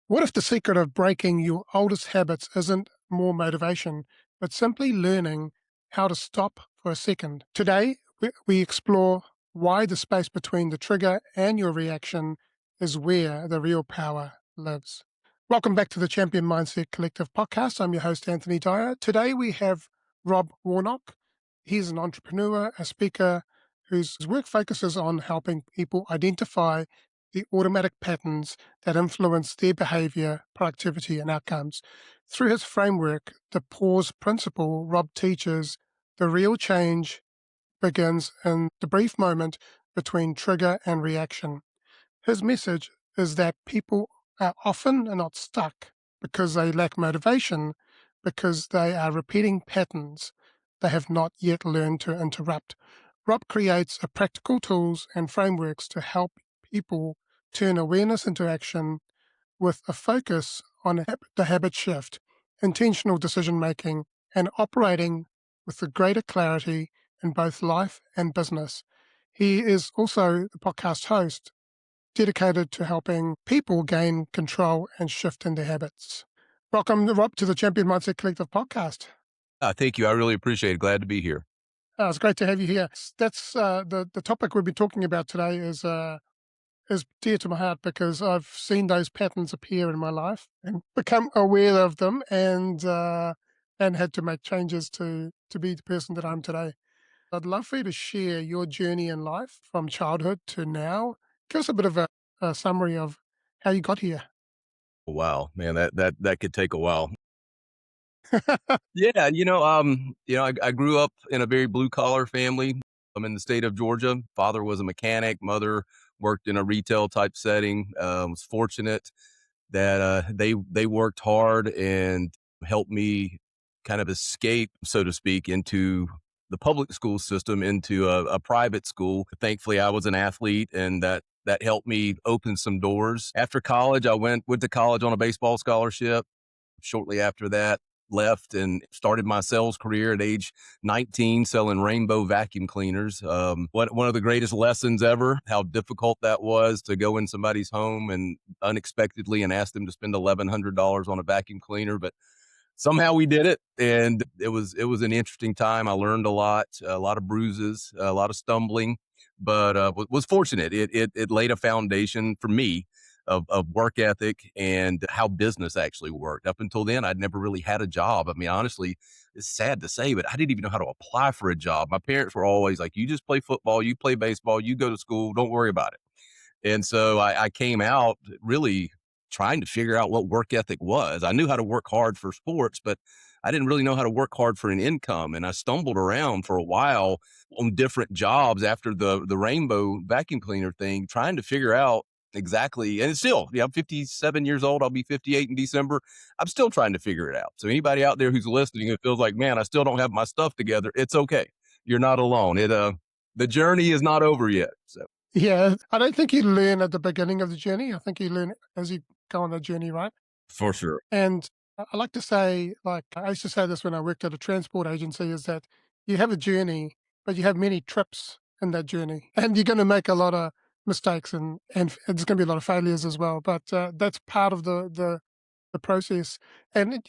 What if the secret of breaking your oldest habits isn't more motivation, but simply learning how to stop for a second? Today, we explore why the space between the trigger and your reaction is where the real power lives. Welcome back to the Champion Mindset Collective podcast. I'm your host, Anthony Dahya. Today, we have Rob Warnock. He's an entrepreneur, a speaker whose work focuses on helping people identify the automatic patterns that influence their behavior, productivity, and outcomes. Through his framework, the pause principle, Rob teaches the real change begins in the brief moment between trigger and reaction. His message is that people are often not stuck because they lack motivation, because they are repeating patterns they have not yet learned to interrupt. Rob creates a practical tools and frameworks to help people turn awareness into action with a focus on the habit shift, intentional decision making, and operating with a greater clarity in both life and business. He is also the podcast host dedicated to helping people gain control and shift in their habits. Welcome, Rob, to the Champion Mindset Collective podcast. Thank you. I really appreciate it. Glad to be here. It's great to have you here. That's the topic we've been talking about today is dear to my heart because I've seen those patterns appear in my life and become aware of them and had to make changes to be the person that I'm today. I'd love for you to share your journey in life from childhood to now. Give us a bit of a summary of how you got here. Wow, man, that could take a while. Yeah, I grew up in a very blue collar family. I'm in the state of Georgia. Father was a mechanic. Mother worked in a retail type setting. Was fortunate that they worked hard and helped me kind of escape, so to speak, into the public school system, into a private school. Thankfully, I was an athlete, and that helped me open some doors. After college, I went to college on a baseball scholarship. Shortly after that, left and started my sales career at age 19 selling rainbow vacuum cleaners. One of the greatest lessons ever, how difficult that was to go in somebody's home and unexpectedly and ask them to spend $1,100 on a vacuum cleaner. But somehow we did it, and it was an interesting time. I learned a lot of bruises, a lot of stumbling, but was fortunate. It laid a foundation for me of work ethic and how business actually worked. Up until then, I'd never really had a job. I mean, honestly, it's sad to say, but I didn't even know how to apply for a job. My parents were always like, "You just play football, you play baseball, you go to school, don't worry about it." And so I came out really trying to figure out what work ethic was. I knew how to work hard for sports, but I didn't really know how to work hard for an income. And I stumbled around for a while on different jobs after the rainbow vacuum cleaner thing, trying to figure out exactly. And it's still, I'm 57 years old. I'll be 58 in December. I'm still trying to figure it out. So anybody out there who's listening and feels like, man, I still don't have my stuff together, it's okay. You're not alone. The journey is not over yet. So. Yeah, I don't think you learn at the beginning of the journey. I think you learn as you go on the journey, right? For sure. And I like to say, like I used to say this when I worked at a transport agency, is that you have a journey, but you have many trips in that journey, and you're going to make a lot of mistakes, and there's going to be a lot of failures as well. But that's part of the process. And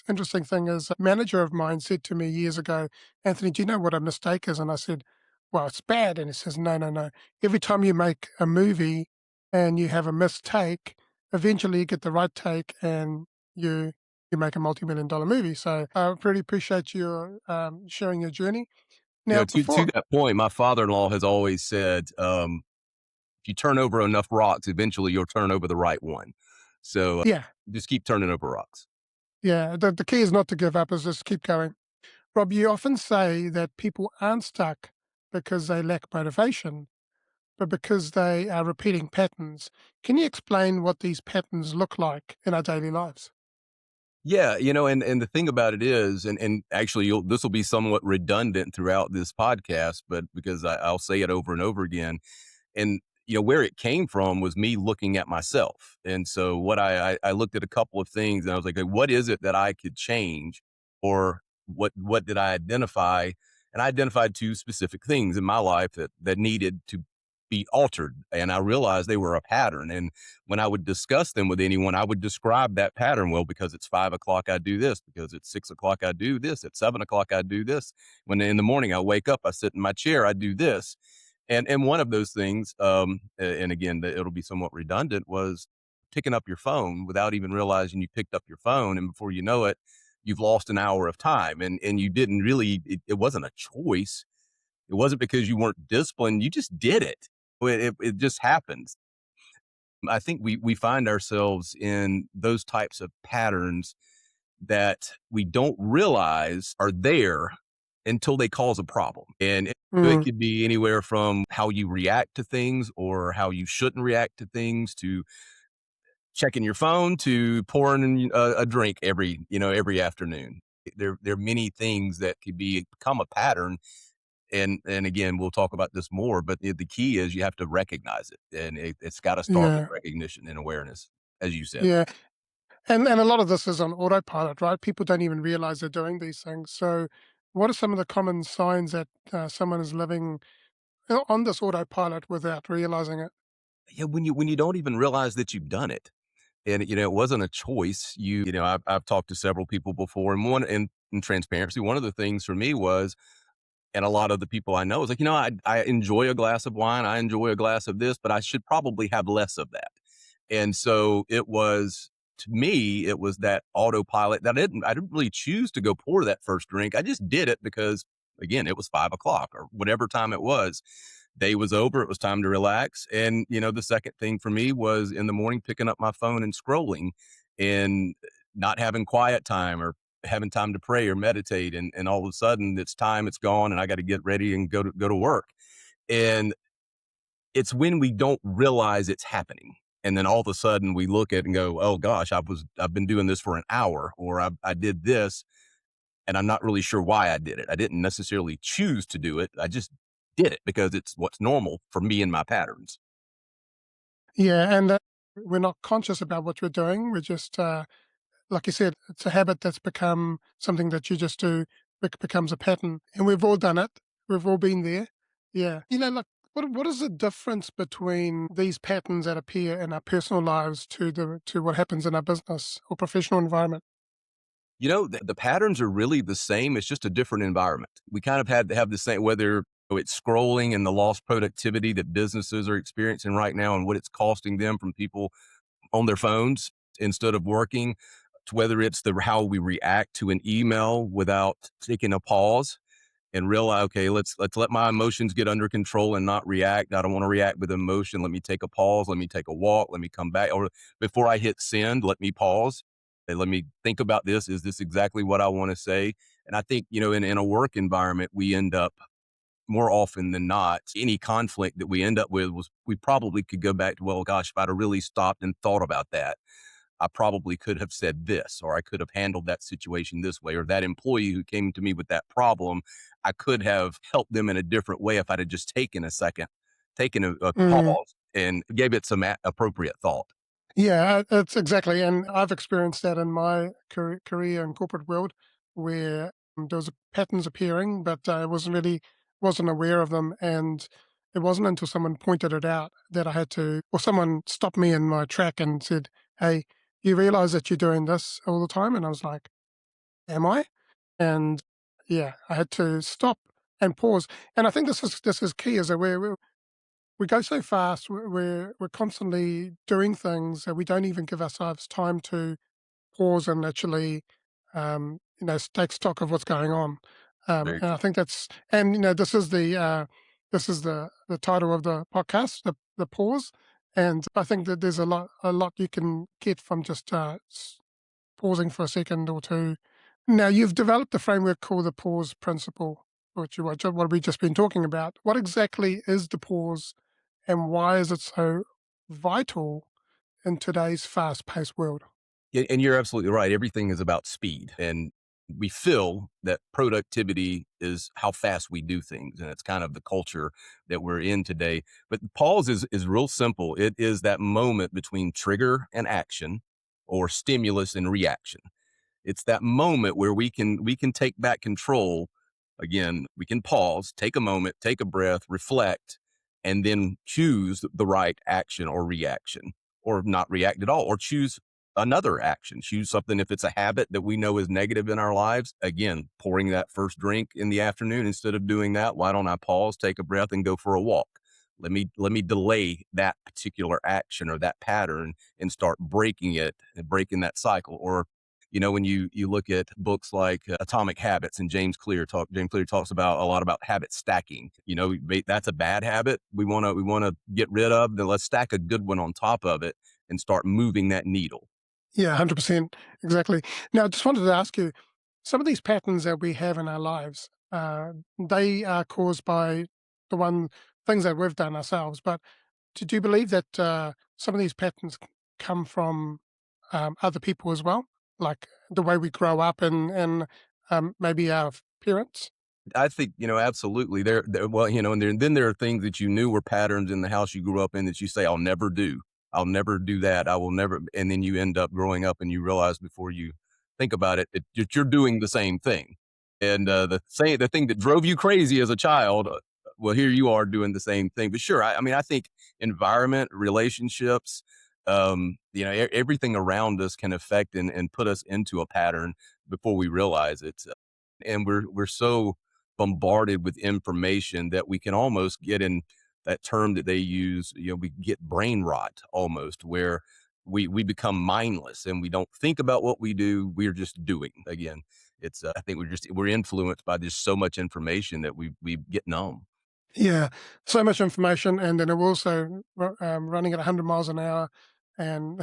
interesting thing is, a manager of mine said to me years ago, "Anthony, do you know what a mistake is?" And I said, "Well, it's bad." And he says, "No, no, no. Every time you make a movie and you have a mistake, eventually you get the right take and you make a multi-million-dollar movie." So I really appreciate your sharing your journey. Now, To before, that point, my father-in-law has always said, if you turn over enough rocks, eventually you'll turn over the right one. So yeah, just keep turning over rocks. yeah, the key is not to give up; is just keep going. Rob, you often say that people aren't stuck because they lack motivation, but because they are repeating patterns. Can you explain what these patterns look like in our daily lives? Yeah, and the thing about it is, and actually, this will be somewhat redundant throughout this podcast, but because I'll say it over and over again, and where it came from was me looking at myself, and so what I looked at a couple of things, and I was like, what is it that I could change, or what did I identify? And I identified two specific things in my life that needed to be altered. And I realized they were a pattern. And when I would discuss them with anyone, I would describe that pattern. Well, because it's 5 o'clock, I do this. Because it's 6 o'clock, I do this. At 7 o'clock, I do this. When in the morning I wake up, I sit in my chair, I do this. And one of those things, and again, it'll be somewhat redundant, was picking up your phone without even realizing you picked up your phone, and before you know it, you've lost an hour of time, and you didn't really. It wasn't a choice. It wasn't because you weren't disciplined. You just did it. It just happens. I think we find ourselves in those types of patterns that we don't realize are there until they cause a problem. And it Mm, could be anywhere from how you react to things or how you shouldn't react to things to checking your phone to pouring a drink every afternoon. There are many things that could become a pattern. And again, we'll talk about this more, but the key is you have to recognize it, and it's got to start with yeah, recognition and awareness, as you said. yeah. And a lot of this is on autopilot, right? People don't even realize they're doing these things. So, what are some of the common signs that someone is living on this autopilot without realizing it? Yeah, when you don't even realize that you've done it, and it wasn't a choice. I've talked to several people before, and one in transparency, one of the things for me was, and a lot of the people I know is like, I enjoy a glass of wine, I enjoy a glass of this, but I should probably have less of that. And so it was, to me, it was that autopilot that I didn't really choose to go pour that first drink. I just did it because, again, it was 5 o'clock or whatever time it was. Day was over. It was time to relax. And, the second thing for me was in the morning, picking up my phone and scrolling and not having quiet time or having time to pray or meditate. And all of a sudden it's time, it's gone, and I got to get ready and go to work. And it's when we don't realize it's happening. And then all of a sudden we look at it and go, oh gosh, I've been doing this for an hour, or I did this and I'm not really sure why I did it. I didn't necessarily choose to do it. I just did it because it's what's normal for me and my patterns. Yeah, and we're not conscious about what we're doing. We're just like you said, it's a habit that's become something that you just do, becomes a pattern. And we've all done it. We've all been there. Yeah. Like what is the difference between these patterns that appear in our personal lives to what happens in our business or professional environment? The patterns are really the same. It's just a different environment. We kind of had to have the same, whether it's scrolling and the lost productivity that businesses are experiencing right now and what it's costing them from people on their phones instead of working, to whether it's the how we react to an email without taking a pause and realize, okay, let's let my emotions get under control and not react. I don't want to react with emotion. Let me take a pause. Let me take a walk. Let me come back. Or before I hit send, let me pause and let me think about this. Is this exactly what I want to say? And I think, in a work environment, we end up more often than not, any conflict that we end up with was we probably could go back to, well, gosh, if I'd have really stopped and thought about that, I probably could have said this, or I could have handled that situation this way, or that employee who came to me with that problem, I could have helped them in a different way if I'd have just taken a second, taken a Mm. pause and gave it some appropriate thought. Yeah, it's exactly, and I've experienced that in my career and corporate world, where there was patterns appearing, but I wasn't aware of them, and it wasn't until someone pointed it out that I had to, or someone stopped me in my track and said, "Hey, you realize that you're doing this all the time?" And I was like, "Am I?" And yeah, I had to stop and pause, and I think this is key, is that we go so fast. We're constantly doing things that we don't even give ourselves time to pause and actually, take stock of what's going on. Very And I true. think this is the title of the podcast, the pause. And I think that there's a lot you can get from just pausing for a second or two. Now, you've developed a framework called the pause principle, what we've just been talking about. What exactly is the pause, and why is it so vital in today's fast-paced world? Yeah, and you're absolutely right. Everything is about speed. And we feel that productivity is how fast we do things. And it's kind of the culture that we're in today. But pause is real simple. It is that moment between trigger and action or stimulus and reaction. It's that moment where we can take back control. Again, we can pause, take a moment, take a breath, reflect, and then choose the right action or reaction, or not react at all, or choose another action. Choose something if it's a habit that we know is negative in our lives. Again, pouring that first drink in the afternoon, instead of doing that, why don't I pause, take a breath, and go for a walk? Let me delay that particular action or that pattern and start breaking it and breaking that cycle. Or when you look at books like Atomic Habits, and James Clear talks about a lot about habit stacking. That's a bad habit we want to get rid of. Then let's stack a good one on top of it and start moving that needle. Yeah, 100%. Exactly. Now, I just wanted to ask you, some of these patterns that we have in our lives, they are caused by the one things that we've done ourselves. But do you believe that some of these patterns come from other people as well, like the way we grow up and maybe our parents? I think, absolutely. Well, and then there are things that you knew were patterns in the house you grew up in that you say, I'll never do. I'll never do that. I will never. And then you end up growing up and you realize before you think about it, that you're doing the same thing. And the thing that drove you crazy as a child, well, here you are doing the same thing. But sure, I mean, I think environment, relationships, everything around us can affect and put us into a pattern before we realize it. And we're so bombarded with information that we can almost get in that term that they use, we get brain rot almost, where we become mindless and we don't think about what we do. We're just doing. Again, it's I think we're influenced by just so much information that we get numb. Yeah, so much information, and then we're also running at 100 miles an hour, and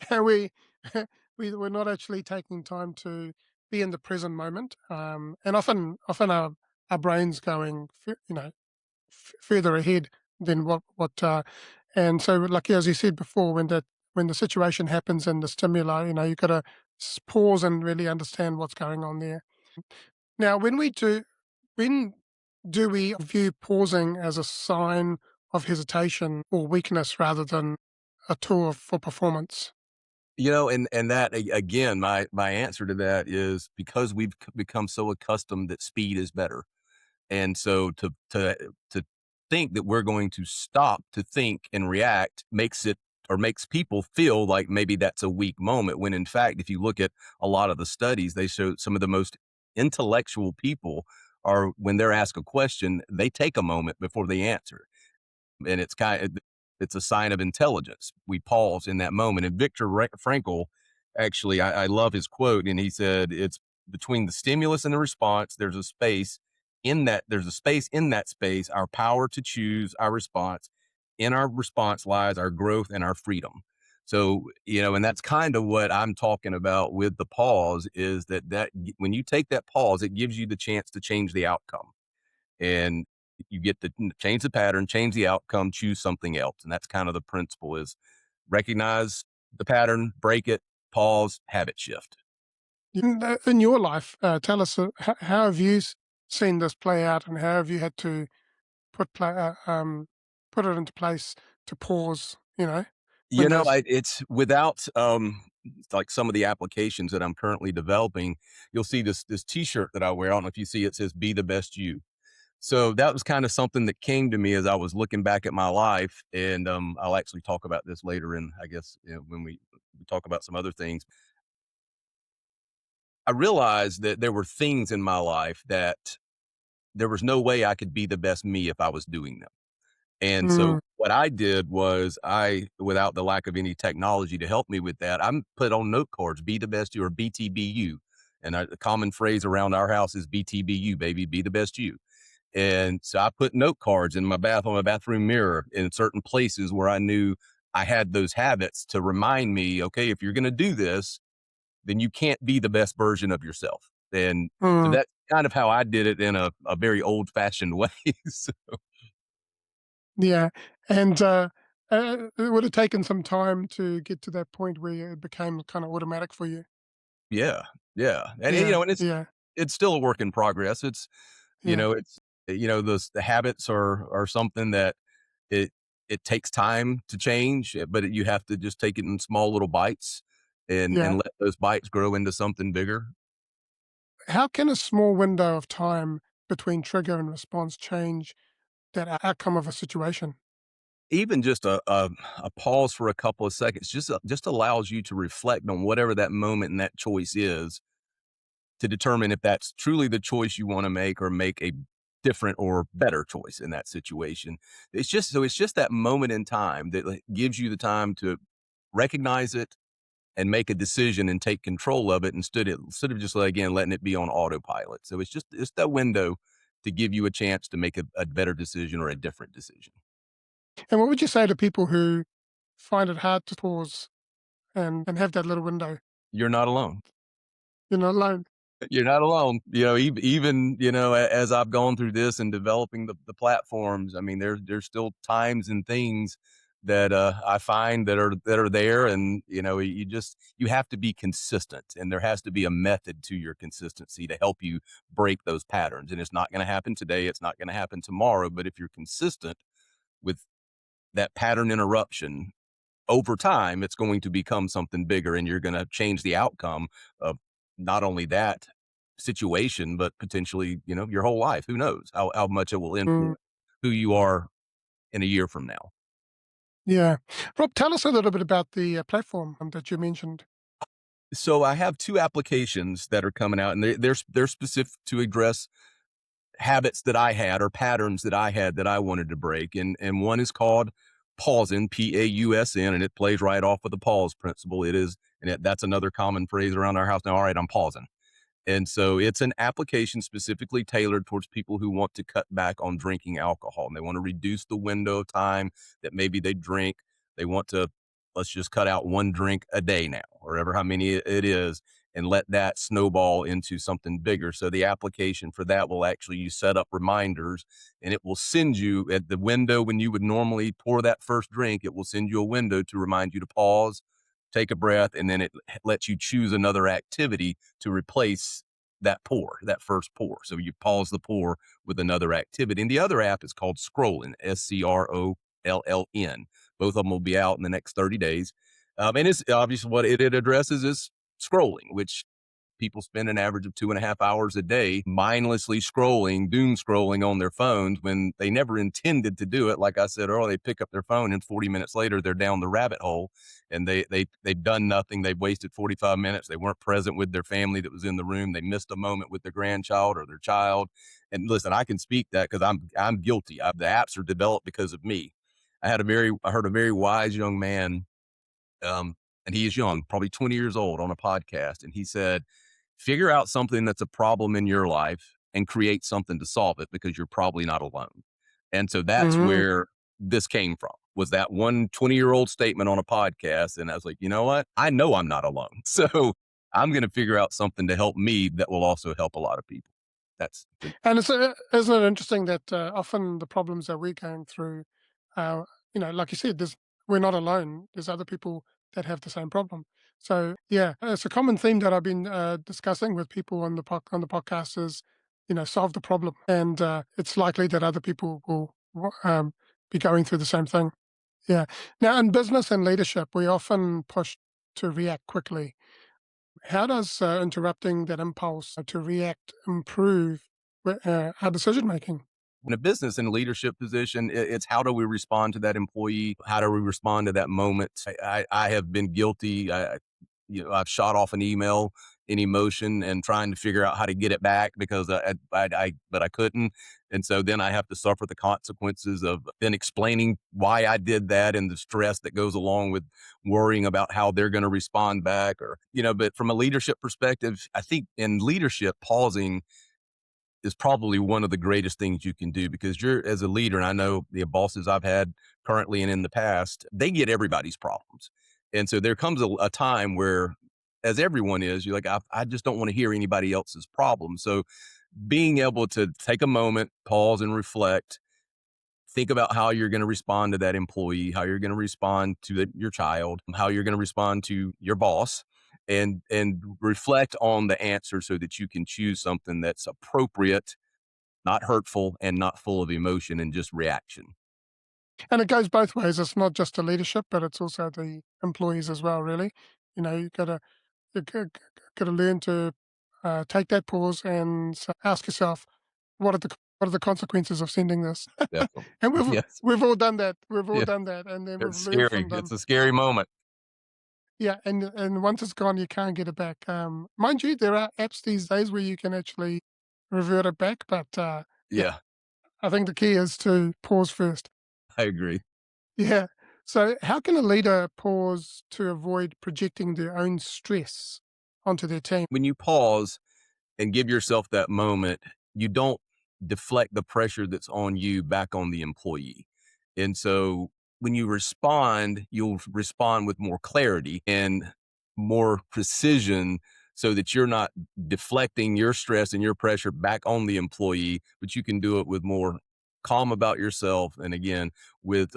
and we're not actually taking time to be in the present moment. And often our brains going, further ahead than what. And so, like as you said before, when the situation happens and the stimuli, you got to pause and really understand what's going on there. Now, when do we view pausing as a sign of hesitation or weakness rather than a tool for performance? And that again, my answer to that is because we've become so accustomed that speed is better. And so to think that we're going to stop to think and react makes people feel like maybe that's a weak moment, when in fact, if you look at a lot of the studies, they show some of the most intellectual people are, when they're asked a question, they take a moment before they answer, and it's a sign of intelligence. We pause in that moment. And Frankl, actually, I love his quote, and he said, "It's between the stimulus and the response. There's a space in that. There's a space in that space. Our power to choose our response. In our response lies our growth and our freedom." So, and that's kind of what I'm talking about with the pause, is that when you take that pause, it gives you the chance to change the outcome, and you get to change the pattern, change the outcome, choose something else. And that's kind of the principle: is recognize the pattern, break it, pause, habit shift. In your life, tell us how have you seen this play out, and how have you had to put it into place to pause? When those. It's without like some of the applications that I'm currently developing, you'll see this t-shirt that I wear. I don't know if you see it, says "Be the best you." So that was kind of something that came to me as I was looking back at my life, and I'll actually talk about this later in, I guess, when we talk about some other things. I realized that there were things in my life that there was no way I could be the best me if I was doing them. And so Mm, what I did was, without the lack of any technology to help me with that, I'm put on note cards, "Be the best you," or "BTBU." And the common phrase around our house is "BTBU, baby, be the best you." And so I put note cards in on my bathroom mirror in certain places where I knew I had those habits to remind me, okay, if you're going to do this, then you can't be the best version of yourself. And so mm, that's kind of how I did it in a very old fashioned way. So, yeah, and it would have taken some time to get to that point where it became kind of automatic for you. yeah, yeah. And Yeah, and yeah, it's still a work in progress. yeah, It's, the habits are something that it it takes time to change, but you have to just take it in small little bites and yeah. let those bites grow into something bigger. How can a small window of time between trigger and response change that outcome of a situation. Even just a pause for a couple of seconds just allows you to reflect on whatever that moment and that choice is to determine if that's truly the choice you wanna make or make a different or better choice in that situation. It's just that moment in time that, like, gives you the time to recognize it and make a decision and take control of it instead of just, like, again, letting it be on autopilot. So it's that window to give you a chance to make a better decision or a different decision. And what would you say to people who find it hard to pause and have that little window? You're not alone. You're not alone. You're not alone. Even, as I've gone through this and developing the platforms, I mean, there's still times and things that, I find that are there and, you have to be consistent, and there has to be a method to your consistency to help you break those patterns, and it's not gonna happen today, it's not gonna happen tomorrow, but if you're consistent with that pattern interruption, over time, it's going to become something bigger and you're going to change the outcome of not only that situation, but potentially, your whole life. Who knows how much it will Mm, influence who you are in a year from now. yeah. Rob, tell us a little bit about the platform that you mentioned. So I have two applications that are coming out and they're specific to address habits that I had or patterns that I had that I wanted to break. And one is called Pausing, Pausn, and it plays right off of the pause principle. It is, that's another common phrase around our house now. All right, I'm pausing. And so it's an application specifically tailored towards people who want to cut back on drinking alcohol and they want to reduce the window of time that maybe they drink. They want to, let's just cut out one drink a day now, or ever how many it is, and let that snowball into something bigger. So the application for that will actually, you set up reminders and it will send you at the window when you would normally pour that first drink, it will send you a window to remind you to pause, take a breath, and then it lets you choose another activity to replace that first pour. So you pause the pour with another activity. And the other app is called Scrollin, Scrolln. Both of them will be out in the next 30 days. And it's obviously what it addresses is scrolling, which people spend an average of 2.5 hours a day mindlessly scrolling, doom scrolling on their phones when they never intended to do it. Like I said earlier, they pick up their phone and 40 minutes later they're down the rabbit hole and they've done nothing. They've wasted 45 minutes. They weren't present with their family that was in the room. They missed a moment with their grandchild or their child. And listen, I can speak that because I'm guilty. The apps are developed because of me. I heard a very wise young man, and he is young, probably 20 years old, on a podcast, and he said, figure out something that's a problem in your life and create something to solve it because you're probably not alone. And so that's Hmm. where this came from, was that one 20-year-old statement on a podcast. And I was like, you know what? I know I'm not alone. So I'm going to figure out something to help me that will also help a lot of people. That's And isn't it interesting that often the problems that we're going through, uh, like you said, we're not alone. There's other people that have the same problem. So yeah, it's a common theme that I've been discussing with people on on the podcast is, solve the problem, and it's likely that other people will be going through the same thing. Yeah. Now, in business and leadership, we often push to react quickly. How does interrupting that impulse to react improve our decision making? in a business and leadership position, it's how do we respond to that employee? How do we respond to that moment? I have been guilty. I've shot off an email in emotion and trying to figure out how to get it back because but I couldn't. And so then I have to suffer the consequences of then explaining why I did that and the stress that goes along with worrying about how they're going to respond back but from a leadership perspective, I think in leadership, pausing is probably one of the greatest things you can do because you're as a leader, and I know the bosses I've had currently and in the past, they get everybody's problems. And so there comes a time where, as everyone is, you're like, I just don't want to hear anybody else's problems. So being able to take a moment, pause and reflect, think about how you're going to respond to that employee, how you're going to respond to your child, how you're going to respond to your boss, and reflect on the answer so that you can choose something that's appropriate, not hurtful, and not full of emotion and just reaction. And it goes both ways. It's not just the leadership, but it's also the employees as well. Really, you gotta learn to take that pause and ask yourself, what are the what are the consequences of sending this? Definitely. And Yes. we've all done that. We've all Yeah. done that, and then we've It's learned scary. from It's them. a scary moment. Yeah, and once it's gone, you can't get it back. Mind you, there are apps these days where you can actually revert it back, but yeah, Yeah, I think the key is to pause first. I agree. Yeah. So, how can a leader pause to avoid projecting their own stress onto their team? When you pause and give yourself that moment, you don't deflect the pressure that's on you back on the employee. And so when you respond, you'll respond with more clarity and more precision so that you're not deflecting your stress and your pressure back on the employee, but you can do it with more calm about yourself. And again, with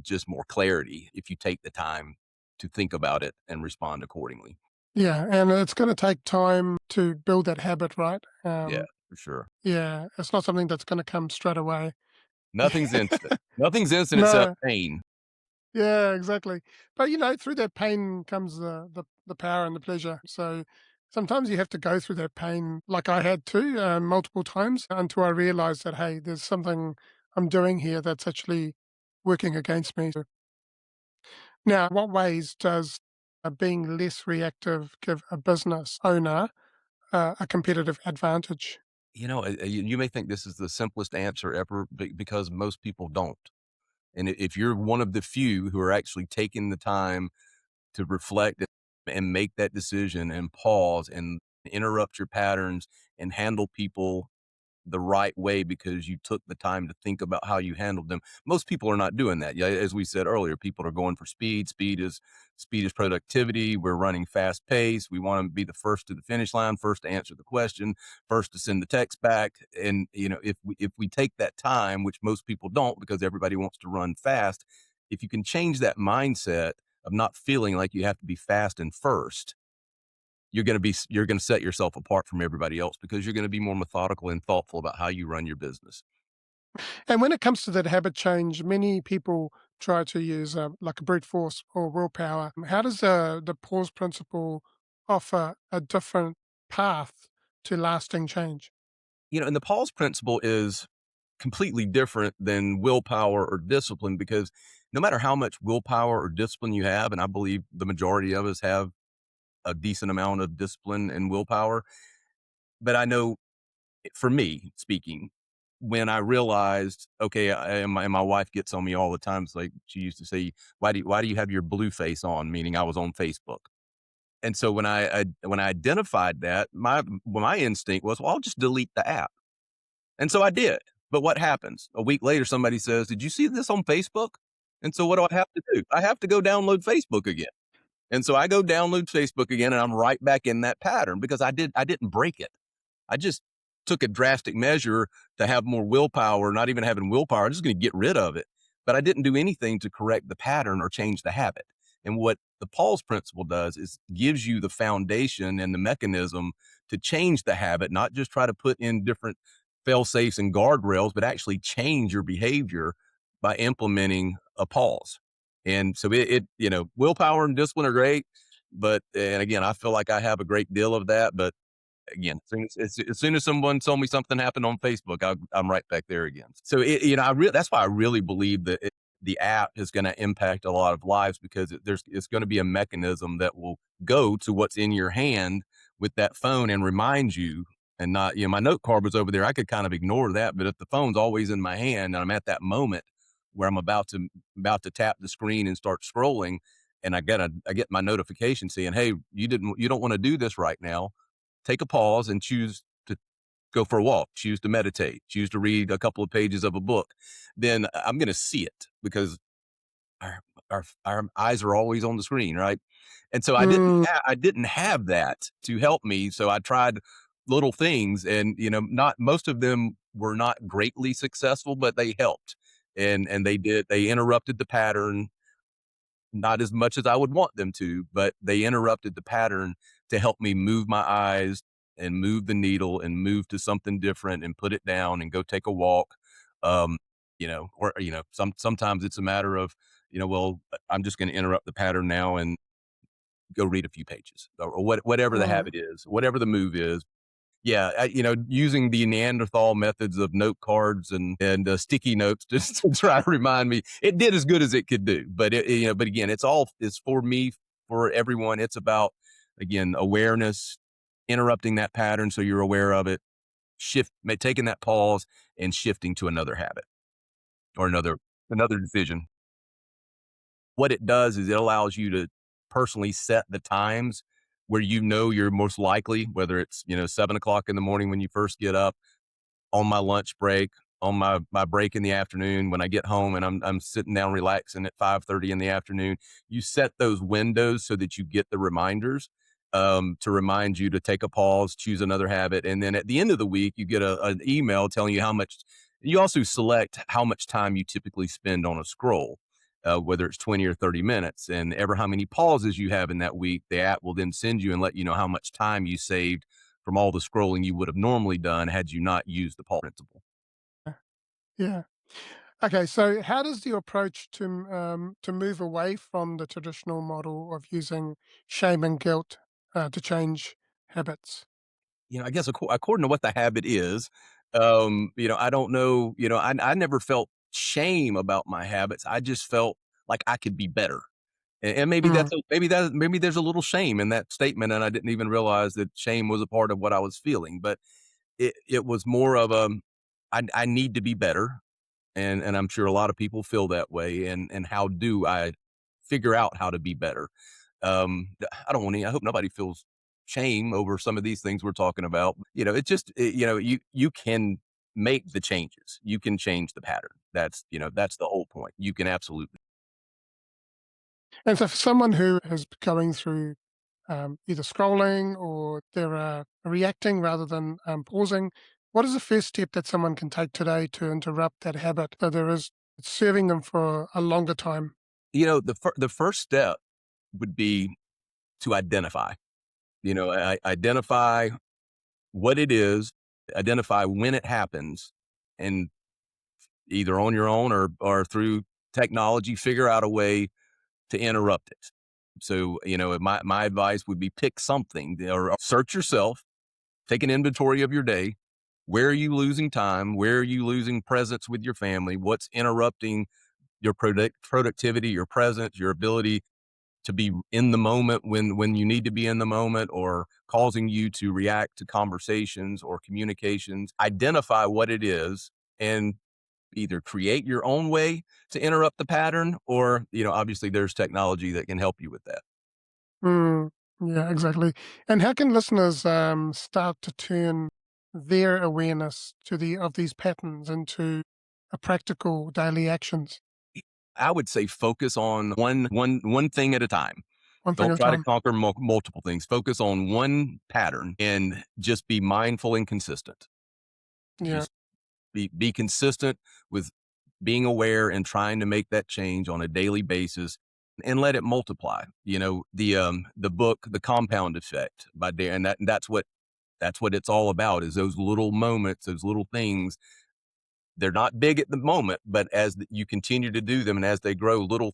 just more clarity if you take the time to think about it and respond accordingly. Yeah, and it's going to take time to build that habit, right? Yeah, for sure. Yeah, it's not something that's going to come straight away. Nothing's instant. Nothing's instant except No, pain. yeah, exactly. But through that pain comes the power and the pleasure. So sometimes you have to go through that pain, like I had to, multiple times, until I realized that hey, there's something I'm doing here that's actually working against me. Now, what ways does being less reactive give a business owner a competitive advantage? You may think this is the simplest answer ever because most people don't. And if you're one of the few who are actually taking the time to reflect and make that decision and pause and interrupt your patterns and handle people the right way because you took the time to think about how you handled them. Most people are not doing that. Yeah, as we said earlier, people are going for speed. Speed is productivity. We're running fast pace. We want to be the first to the finish line, first to answer the question, first to send the text back. And if we take that time, which most people don't because everybody wants to run fast, if you can change that mindset of not feeling like you have to be fast and first, you're going to set yourself apart from everybody else because you're going to be more methodical and thoughtful about how you run your business. And when it comes to that habit change, many people try to use like a brute force or willpower. How does the pause principle offer a different path to lasting change? And the pause principle is completely different than willpower or discipline because no matter how much willpower or discipline you have, and I believe the majority of us have a decent amount of discipline and willpower, but I know for me speaking, when I realized, okay, and my wife gets on me all the time. It's like she used to say, "Why do you have your blue face on?" Meaning I was on Facebook. And so when I identified that, my instinct was, well, I'll just delete the app. And so I did. But what happens? A week later, somebody says, "Did you see this on Facebook?" And so what do I have to do? I have to go download Facebook again. And so I go download Facebook again, and I'm right back in that pattern because I didn't break it. I just took a drastic measure to have more willpower, not even having willpower. I'm just going to get rid of it. But I didn't do anything to correct the pattern or change the habit. And what the Paul's principle does is gives you the foundation and the mechanism to change the habit, not just try to put in different fail safes and guardrails, but actually change your behavior by implementing a pause. And so willpower and discipline are great. And again, I feel like I have a great deal of that, but again, as soon as someone told me something happened on Facebook, I'm right back there again. So that's why I really believe that the app is going to impact a lot of lives because it's going to be a mechanism that will go to what's in your hand with that phone and remind you. And not, my note card was over there. I could kind of ignore that, but if the phone's always in my hand and I'm at that moment where I'm about to tap the screen and start scrolling, and I get my notification saying, "Hey, you don't want to do this right now." Take a pause and choose to go for a walk, choose to meditate, choose to read a couple of pages of a book, then I'm going to see it because our eyes are always on the screen, right? And so Mm, I didn't have that to help me. So I tried little things, and not most of them were not greatly successful, but they helped, and they interrupted the pattern not as much as I would want them to, but they interrupted the pattern to help me move my eyes and move the needle and move to something different and put it down and go take a walk. Um, sometimes it's a matter of, well, I'm just going to interrupt the pattern now and go read a few pages or whatever the mm. habit is, whatever the move is. Yeah, using the Neanderthal methods of note cards and sticky notes just to try to remind me, it did as good as it could do. But but again, it's for me, for everyone. It's about, again, awareness, interrupting that pattern so you're aware of it, taking that pause and shifting to another habit or another decision. What it does is it allows you to personally set the times where you're most likely, whether it's 7 o'clock in the morning when you first get up, on my lunch break, on my break in the afternoon, when I get home and I'm sitting down relaxing at 5:30 in the afternoon. You set those windows so that you get the reminders, to remind you to take a pause, choose another habit, and then at the end of the week, you get an email telling you how much. You also select how much time you typically spend on a scroll, whether it's 20 or 30 minutes, and ever how many pauses you have in that week. The app will then send you and let you know how much time you saved from all the scrolling you would have normally done had you not used the Paul principle. Yeah. Okay, so how does the approach to move away from the traditional model of using shame and guilt to change habits? I guess according to what the habit is, I don't know. I never felt shame about my habits. I just felt like I could be better. And Mm, maybe there's a little shame in that statement, and I didn't even realize that shame was a part of what I was feeling. But it was more of I need to be better, and I'm sure a lot of people feel that way. And how do I figure out how to be better? I don't want to. I hope nobody feels shame over some of these things we're talking about. You can make the changes. You can change the pattern. That's the whole point. You can absolutely. and so for someone who is going through either scrolling or they're reacting rather than pausing, what is the first step that someone can take today to interrupt that habit so there is it's serving them for a longer time? The first step would be to identify. Identify what it is, identify when it happens, and either on your own or through technology, figure out a way to interrupt it. So, my advice would be pick something or search yourself, take an inventory of your day. Where are you losing time? Where are you losing presence with your family? What's interrupting your productivity, your presence, your ability to be in the moment when you need to be in the moment, or causing you to react to conversations or communications? Identify what it is and either create your own way to interrupt the pattern, or obviously there's technology that can help you with that. Mm, yeah, exactly. And how can listeners start to turn their awareness to these patterns into a practical daily actions, I would say focus on one thing at a time. one thing Don't at a try to time? conquer multiple things. Focus on one pattern and just be mindful and consistent. Yeah, Just be consistent with being aware and trying to make that change on a daily basis, and let it multiply. The book The Compound Effect by Dan, that's what it's all about, is those little moments, those little things. They're not big at the moment, but as you continue to do them and as they grow, little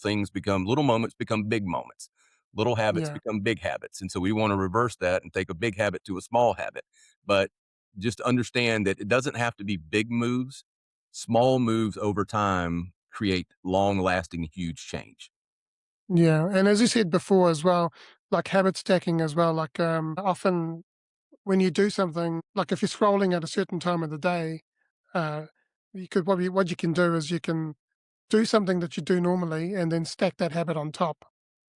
moments become big moments. Little habits yeah, become big habits. And so we want to reverse that and take a big habit to a small habit. But just understand that it doesn't have to be big moves. Small moves over time create long lasting, huge change. yeah. And as you said before as well, like habit stacking as well, like often when you do something, like if you're scrolling at a certain time of the day, uh, you could probably, what you can do is you can do something that you do normally and then stack that habit on top.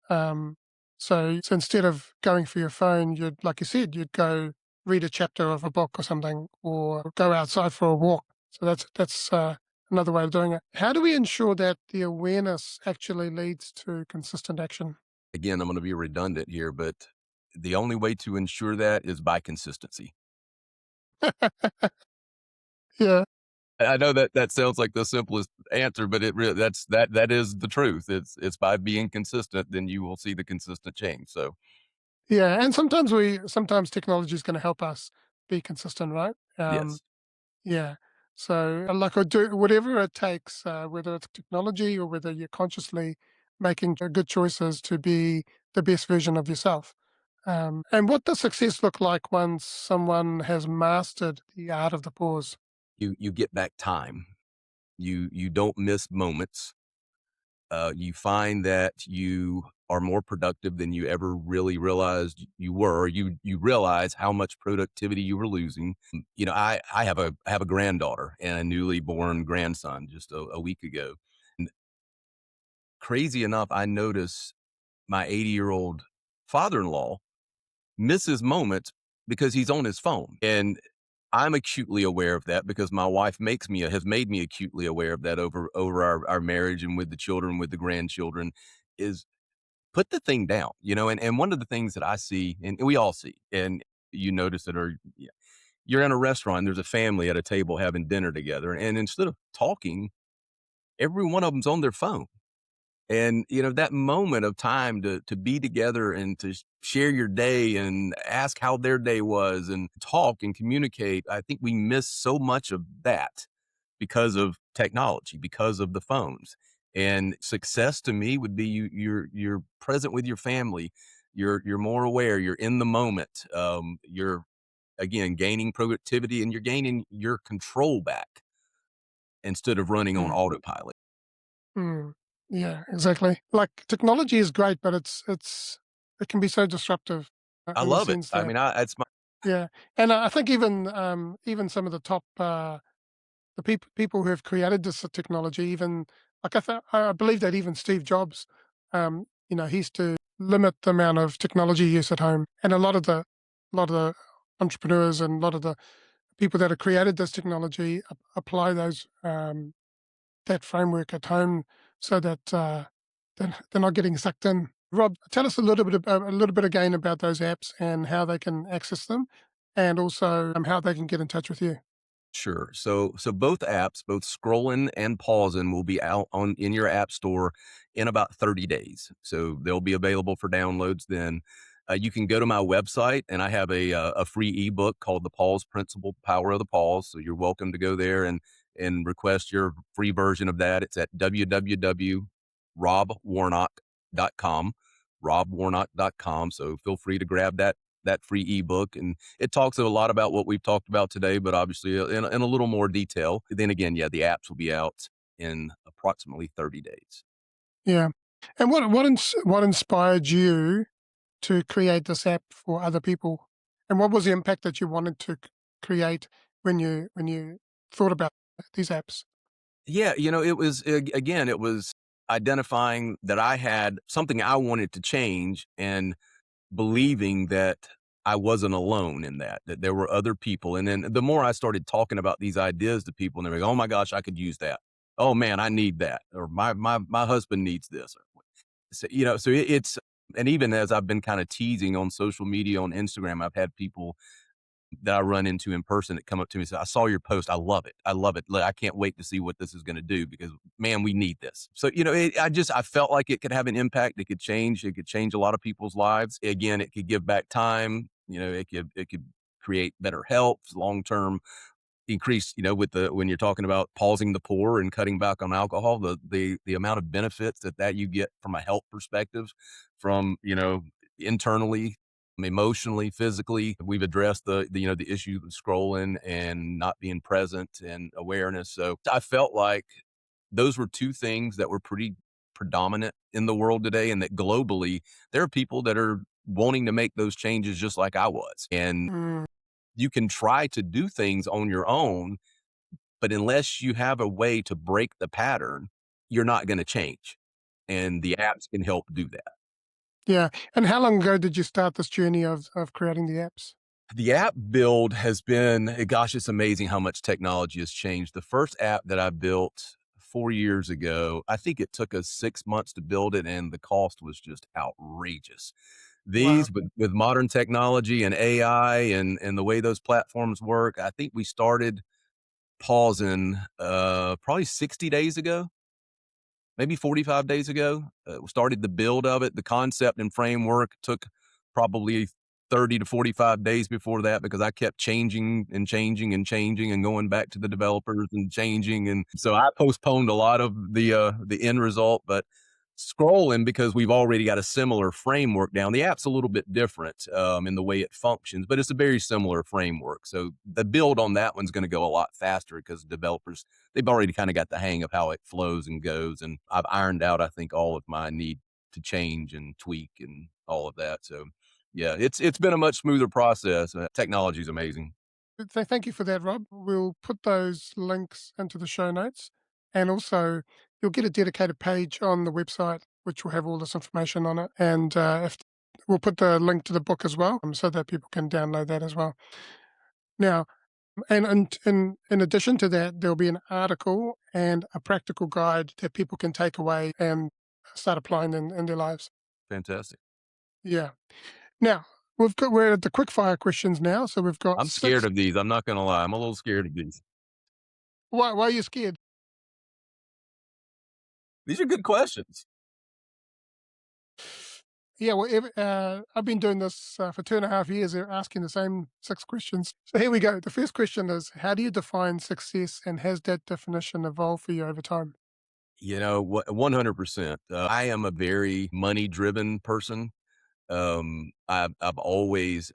Um, so instead of going for your phone, you'd, like you said, you'd go read a chapter of a book or something, or go outside for a walk. So that's another way of doing it. How do we ensure that the awareness actually leads to consistent action? Again, I'm going to be redundant here, but the only way to ensure that is by consistency. Yeah, I know that that sounds like the simplest answer, but that is the truth. It's by being consistent, then you will see the consistent change. So yeah. And sometimes technology is going to help us be consistent, right? yes, Yeah. So, like, I do whatever it takes, whether it's technology or whether you're consciously making good choices to be the best version of yourself. And what does success look like once someone has mastered the art of the pause? You get back time. You don't miss moments. You find that you are more productive than you ever really realized you were. You realize how much productivity you were losing. I have a granddaughter and a newly born grandson just a week ago. And crazy enough, I notice my 80-year-old father-in-law misses moments because he's on his phone. And I'm acutely aware of that because my wife has made me acutely aware of that over our marriage and with the children, with the grandchildren, is put the thing down, and one of the things that I see, and we all see, and you notice it, or yeah, you're in a restaurant, there's a family at a table having dinner together, and instead of talking, every one of them's on their phone. And, that moment of time to be together and to share your day and ask how their day was and talk and communicate, I think we miss so much of that because of technology, because of the phones. And success to me would be you're present with your family, you're more aware, you're in the moment, you're again gaining productivity and you're gaining your control back instead of running on Mm, autopilot. mm. Yeah, exactly. Like technology is great, but it can be so disruptive I in the love it. sense I that mean, it's my yeah, and I think even some of the top the people who have created this technology, even like I believe that even Steve Jobs, he used to limit the amount of technology use at home, and a lot of the entrepreneurs and a lot of the people that have created this technology apply those that framework at home so that they're not getting sucked in. Rob, tell us a little bit again about those apps and how they can access them, and also how they can get in touch with you. Sure. So both apps, both Scrollin' and Pausin', will be out on in your app store in about 30 days. So they'll be available for downloads then. You can go to my website, and I have a free ebook called The Pause Principle: Power of the Pause. So you're welcome to go there and request your free version of that. It's at www.robwarnock.com, robwarnock.com. So feel free to grab that free ebook, and it talks a lot about what we've talked about today, but obviously in a little more detail. Then again, yeah, the apps will be out in approximately 30 days. Yeah. And what inspired you to create this app for other people? And what was the impact that you wanted to create when you thought about these apps? Yeah, it was again, it was identifying that I had something I wanted to change and believing that I wasn't alone in that there were other people. And then the more I started talking about these ideas to people, and they were like, "Oh my gosh, I could use that. Oh man, I need that." Or my husband needs this. So it's, and even as I've been kind of teasing on social media, on Instagram, I've had people that I run into in person that come up to me and say, "I saw your post. I love it. I love it. Like, I can't wait to see what this is going to do because man, we need this." So, I felt like it could have an impact. It could change a lot of people's lives. Again, it could give back time. It could create better health, long-term increase, with when you're talking about pausing the pour and cutting back on alcohol, the amount of benefits that you get from a health perspective, from, internally, emotionally, physically. We've addressed the issue of scrolling and not being present and awareness. So I felt like those were two things that were pretty predominant in the world today, and that globally there are people that are wanting to make those changes just like I was. And Mm, you can try to do things on your own, but unless you have a way to break the pattern, you're not going to change. And the apps can help do that. yeah. And how long ago did you start this journey of creating the apps? The app build has been, gosh, it's amazing how much technology has changed. The first app that I built 4 years ago, I think it took us 6 months to build it, and the cost was just outrageous. Wow. These, with modern technology and AI and the way those platforms work, I think we started pausing probably 60 days ago, maybe 45 days ago. We started the build of it. The concept and framework took probably 30 to 45 days before that because I kept changing and changing and changing and going back to the developers and changing. And so I postponed a lot of the end result. But scrolling because we've already got a similar framework down. The app's a little bit different in the way it functions, but it's a very similar framework. So the build on that one's going to go a lot faster because developers, they've already kind of got the hang of how it flows and goes. And I've ironed out, I think, all of my need to change and tweak and all of that. So yeah, it's been a much smoother process. Technology is amazing. Thank you for that, Rob. We'll put those links into the show notes. And also, you'll get a dedicated page on the website, which will have all this information on it. And if we'll put the link to the book as well, so that people can download that as well. Now, and in addition to that, there'll be an article and a practical guide that people can take away and start applying in their lives. Fantastic. Yeah. Now, we're at the quick fire questions now. So we've got I'm scared six. of these. I'm not going to lie. I'm a little scared of these. Why are you scared? These are good questions. Yeah, well, I've been doing this for 2.5 years. They're asking the same six questions. So here we go. The first question is, how do you define success, and has that definition evolved for you over time? 100%. I am a very money driven person. I've always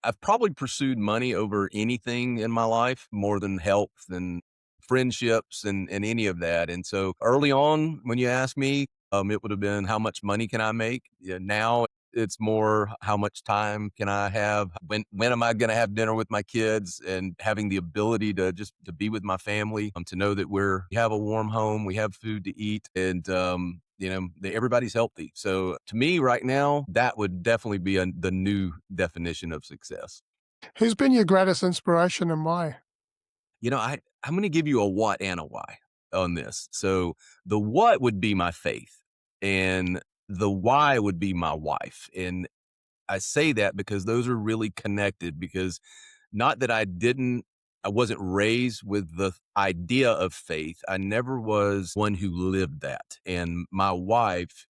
I've probably pursued money over anything in my life more than health and friendships and any of that. And so early on, when you ask me, it would have been how much money can I make? Yeah, now it's more how much time can I have? When am I going to have dinner with my kids and having the ability to just to be with my family, to know that we have a warm home, we have food to eat, and everybody's healthy. So to me right now, that would definitely be the new definition of success. Who's been your greatest inspiration and why? I'm going to give you a what and a why on this. So the what would be my faith, and the why would be my wife. And I say that because those are really connected, because not that I wasn't raised with the idea of faith. I never was one who lived that. And my wife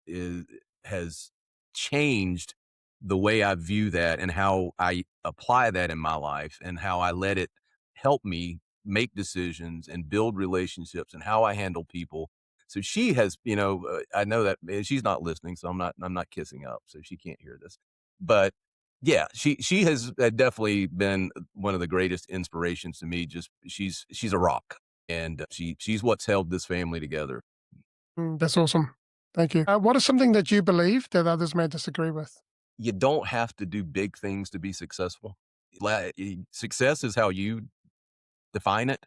has changed the way I view that and how I apply that in my life and how I let it help me make decisions and build relationships and how I handle people. So she has, I know that she's not listening, so I'm not kissing up, so she can't hear this. But yeah, she has definitely been one of the greatest inspirations to me. Just she's a rock, and she's what's held this family together. That's awesome. Thank you. What is something that you believe that others may disagree with? You don't have to do big things to be successful. Success is how you define it,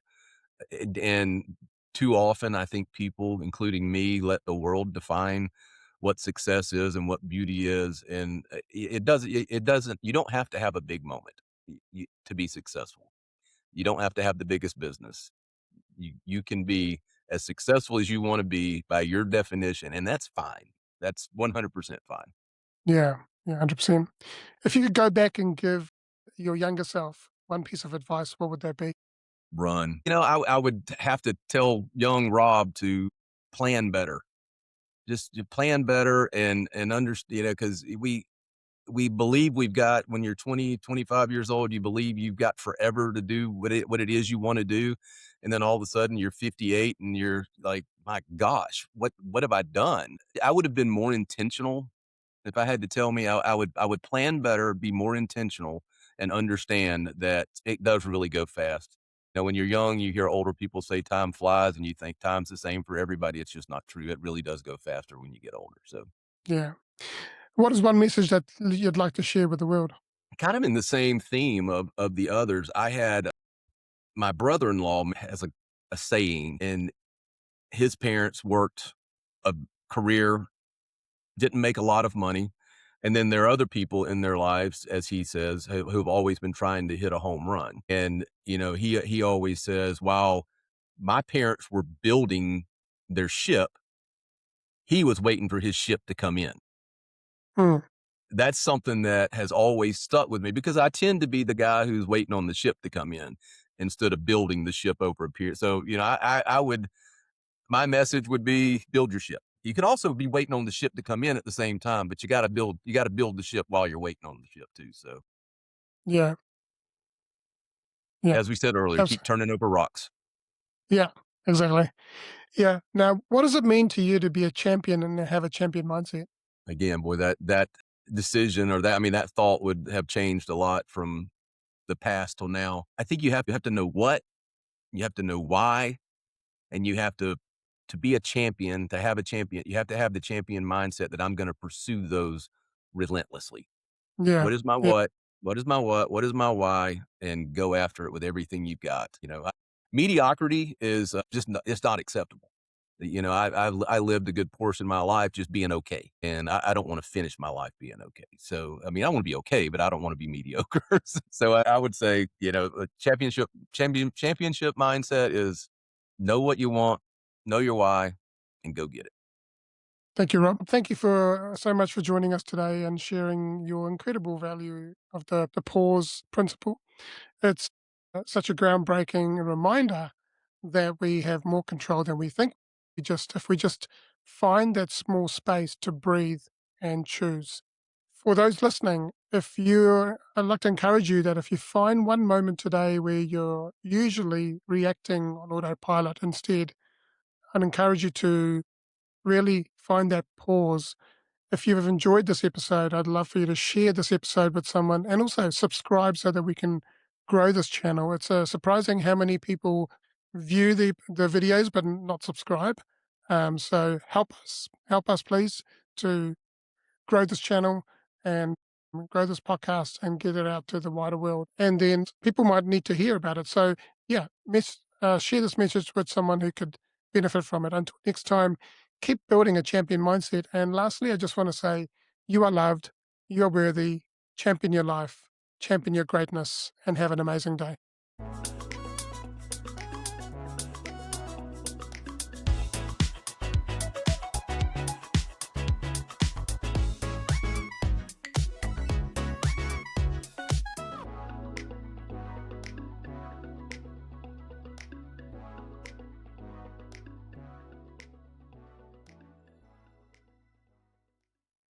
and too often I think people, including me, let the world define what success is and what beauty is, and it doesn't. You don't have to have a big moment to be successful. You don't have to have the biggest business. You can be as successful as you want to be by your definition, and that's fine. That's 100% fine. Yeah, yeah, 100%. If you could go back and give your younger self one piece of advice, what would that be? Run. I would have to tell young Rob to plan better. Just to plan better and understand, because we believe we've got, when you're 20, 25 years old, you believe you've got forever to do what it is you want to do. And then all of a sudden you're 58 and you're like, my gosh, what have I done? I would have been more intentional. If I had to tell me, I would plan better, be more intentional, and understand that it does really go fast. When you're young, you hear older people say time flies, and you think time's the same for everybody. It's just not true. It really does go faster when you get older. So, Yeah. What is one message that you'd like to share with the world? kind of in the same theme of the others, I had my brother-in-law has a saying, and his parents worked a career, didn't make a lot of money. And then there are other people in their lives, as he says, who've always been trying to hit a home run. And, he always says, while my parents were building their ship, he was waiting for his ship to come in. Mm, That's something that has always stuck with me, because I tend to be the guy who's waiting on the ship to come in instead of building the ship over a period. So, my message would be build your ship. You can also be waiting on the ship to come in at the same time, but you got to build the ship while you're waiting on the ship too. So, yeah, yeah, as we said earlier, abs- keep turning over rocks. yeah, exactly. Yeah. Now, what does it mean to you to be a champion and have a champion mindset? Again, boy, that decision or that I mean, that thought would have changed a lot from the past till now. I think you have to know what, you have to know why, and you have to be a champion, to have a champion, you have to have the champion mindset that I'm gonna pursue those relentlessly. Yeah. What is my Yeah. what? What is my what? What is my why? And go after it with everything you've got. Mediocrity is just it's not acceptable. I lived a good portion of my life just being okay, and I don't want to finish my life being okay. So, I mean, I want to be okay, but I don't want to be mediocre. So, I would say, a championship mindset is know what you want, know your why, and go get it. Thank you, Rob. Thank you for so much for joining us today and sharing your incredible value of the pause principle. It's such a groundbreaking reminder that we have more control than we think. If we just find that small space to breathe and choose. For those listening, if you, I'd like to encourage you that if you find one moment today where you're usually reacting on autopilot instead, I'd encourage you to really find that pause. If you've enjoyed this episode, I'd love for you to share this episode with someone and also subscribe so that we can grow this channel. It's surprising how many people view the videos but not subscribe. So help us please to grow this channel and grow this podcast and get it out to the wider world. And then people might need to hear about it. So yeah, share this message with someone who could benefit from it. Until next time, keep building a champion mindset. And lastly, I just want to say you are loved, you are worthy, champion your life, champion your greatness, and have an amazing day.